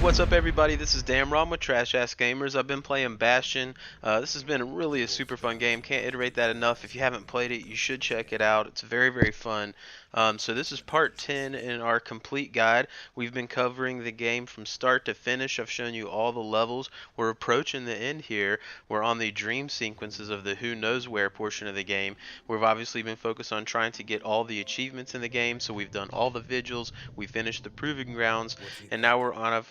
What's up, everybody? This is Damron with Trash Ass Gamers. I've been playing Bastion. This has been really a super fun game. Can't iterate that enough. If you haven't played it, you should check it out. It's very, very fun. So this is part 10 in our complete guide. We've been covering the game from start to finish. I've shown you all the levels. We're approaching the end here. We're on the dream sequences of the who knows where portion of the game. We've obviously been focused on trying to get all the achievements in the game. So we've done all the vigils. We finished the proving grounds, and now we're on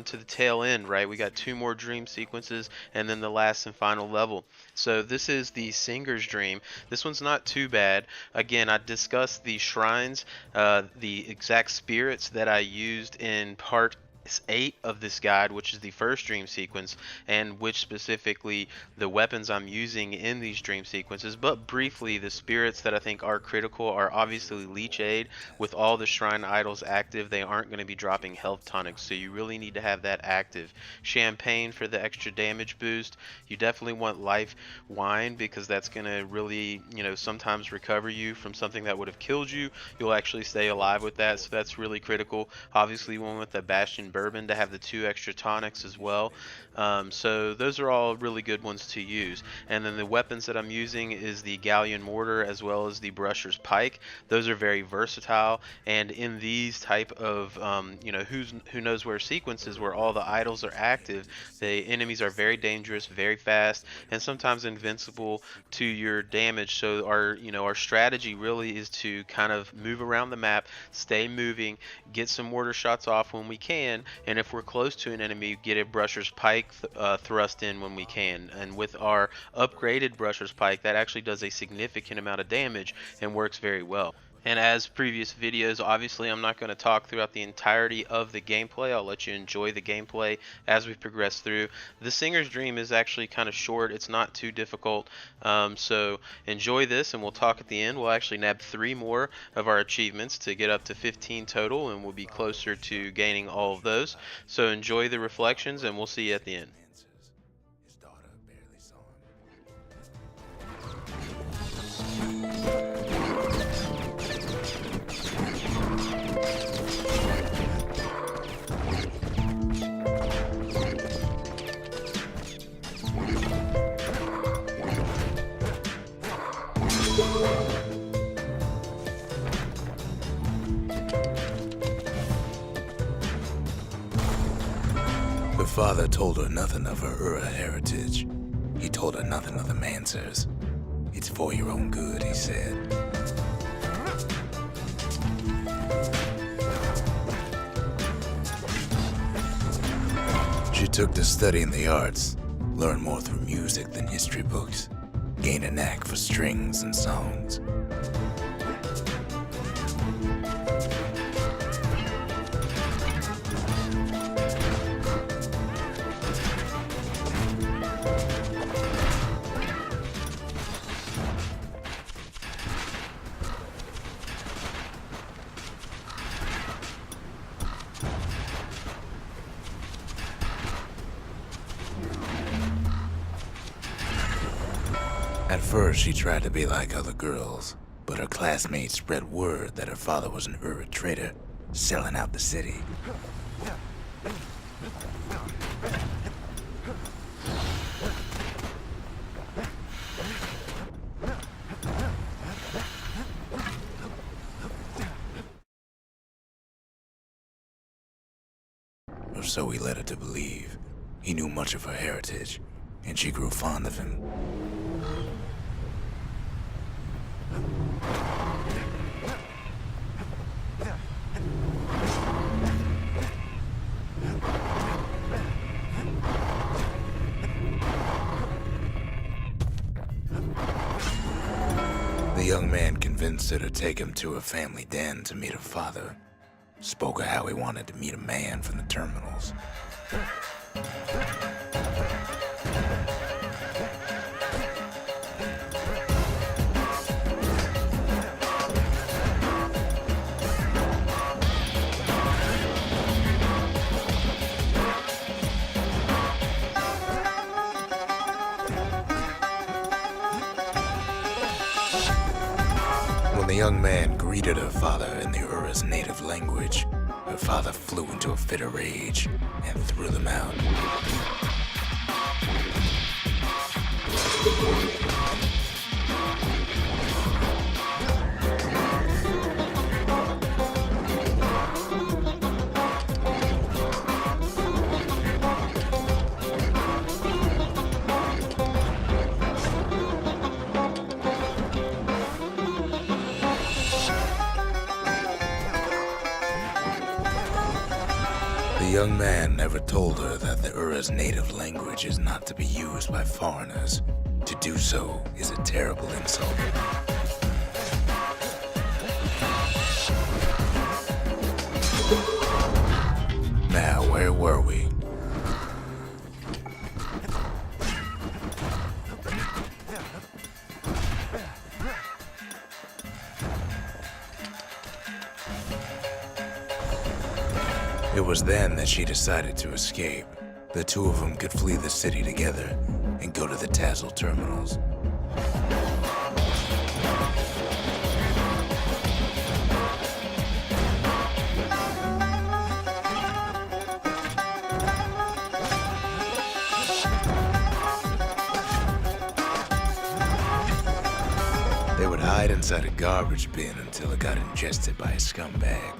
to the tail end, right? We got two more dream sequences and then the last and final level. So this is the Singer's Dream. This one's not too bad. Again, I discussed the shrines, the exact spirits that I used in part 8 of this guide, which is the first dream sequence, and which specifically the weapons I'm using in these dream sequences. But briefly, the spirits that I think are critical are obviously Leech Aid. With all the shrine idols active, they aren't going to be dropping health tonics, so you really need to have that active. Champagne for the extra damage boost. You definitely want Life Wine, because that's going to really, sometimes recover you from something that would have killed you. You'll actually stay alive with that, so that's really critical. Obviously, one with the Bastion Bourbon to have the 2 extra tonics as well. So those are all really good ones to use. And then the weapons that I'm using is the Galleon Mortar as well as the Brusher's Pike. Those are very versatile, and in these type of who knows where sequences where all the idols are active, the enemies are very dangerous, very fast, and sometimes invincible to your damage. So our strategy really is to kind of move around the map, stay moving, get some mortar shots off when we can, and if we're close to an enemy, get a Brusher's Pike thrust in when we can. And with our upgraded Brusher's Pike, that actually does a significant amount of damage and works very well. And as previous videos, obviously I'm not going to talk throughout the entirety of the gameplay. I'll let you enjoy the gameplay as we progress through. The Singer's Dream is actually kind of short. It's not too difficult. So enjoy this, and we'll talk at the end. We'll actually nab 3 more of our achievements to get up to 15 total, and we'll be closer to gaining all of those. So enjoy the reflections, and we'll see you at the end. Her father told her nothing of her heritage. He told her nothing of the Mansers. It's for your own good, he said. She took to studying the arts, learned more through music than history books, gained a knack for strings and songs. At first, she tried to be like other girls, but her classmates spread word that her father was an Ura trader, selling out the city. Or so he led her to believe. He knew much of her heritage, and she grew fond of him. The young man convinced her to take him to her family den to meet her father. Spoke of how he wanted to meet a man from the terminals. When the young man greeted her father in the Ura's native language, her father flew into a fit of rage and threw them out. The young man never told her that the Ura's native language is not to be used by foreigners. To do so is a terrible insult. Now, where were we? It was then that she decided to escape. The two of them could flee the city together and go to the Tassel terminals. They would hide inside a garbage bin until it got ingested by a scumbag.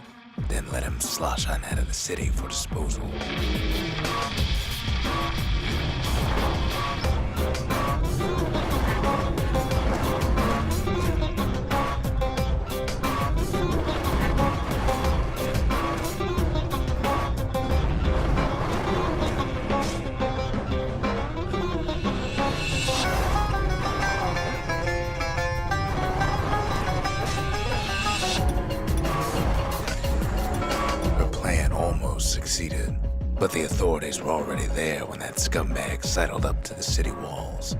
Then let him slosh on out of the city for disposal. Succeeded, but the authorities were already there when that scumbag sidled up to the city walls.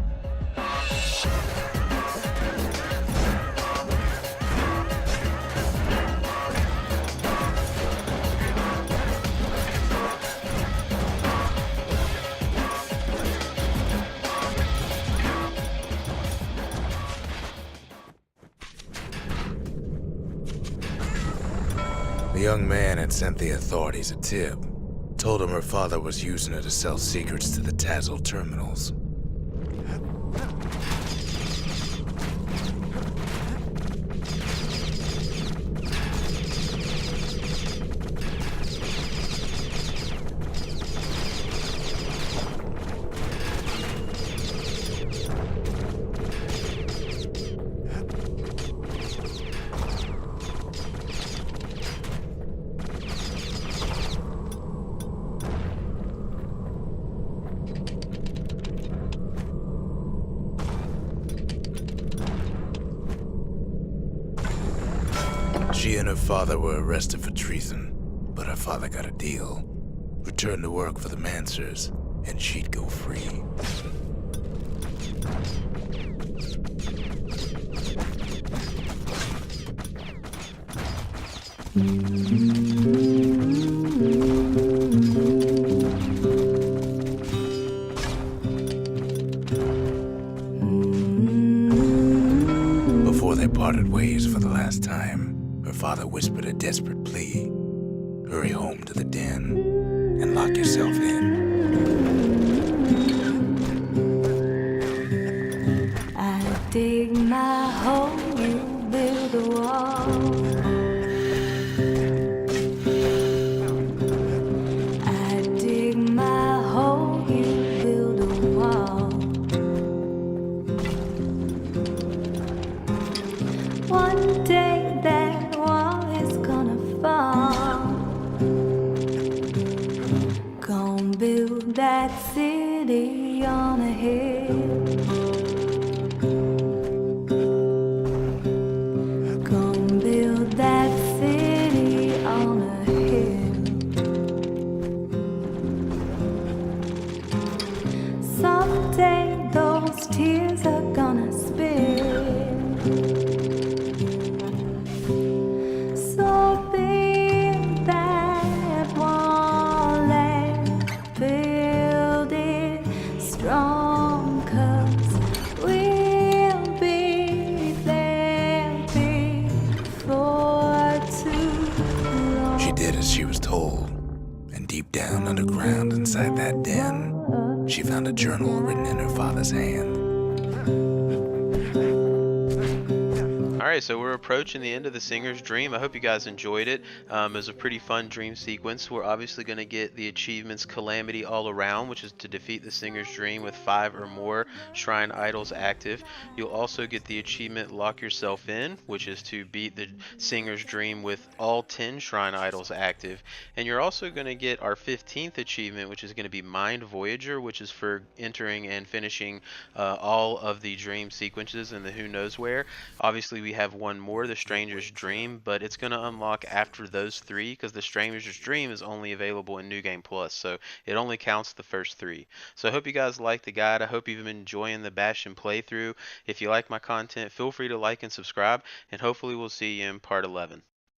The young man had sent the authorities a tip. Told him her father was using her to sell secrets to the Tassel terminals. She and her father were arrested for treason, but her father got a deal. Returned to work for the Mansers, and she'd go free. Before they parted ways for the last time, her father whispered a desperate plea. Hurry home to the den and lock yourself in. I dig my hole, you build a wall. I dig my hole, you build a wall. One day that wall is gonna fall. Gonna build that city on a hill. Gonna build that city on a hill. Someday those tears are gonna spill. So build that wall and build it strong, 'cause we'll be there before too long. She did as she was told, and deep down underground, found a journal written in her father's hand. Alright, so we're approaching the end of the Singer's Dream. I hope you guys enjoyed it. It was a pretty fun dream sequence. We're obviously going to get the achievements Calamity All Around, which is to defeat the Singer's Dream with 5 or more shrine idols active. You'll also get the achievement Lock Yourself In, which is to beat the Singer's Dream with all 10 shrine idols active. And you're also going to get our 15th achievement, which is going to be Mind Voyager, which is for entering and finishing all of the dream sequences in the Who Knows Where. Obviously, we have one more, the Stranger's Dream, but it's going to unlock after those 3 because the Stranger's Dream is only available in New Game Plus, so it only counts the first 3. So I hope you guys liked the guide. I hope you've been enjoying the Bastion playthrough. If you like my content, feel free to like and subscribe, and hopefully we'll see you in part 11.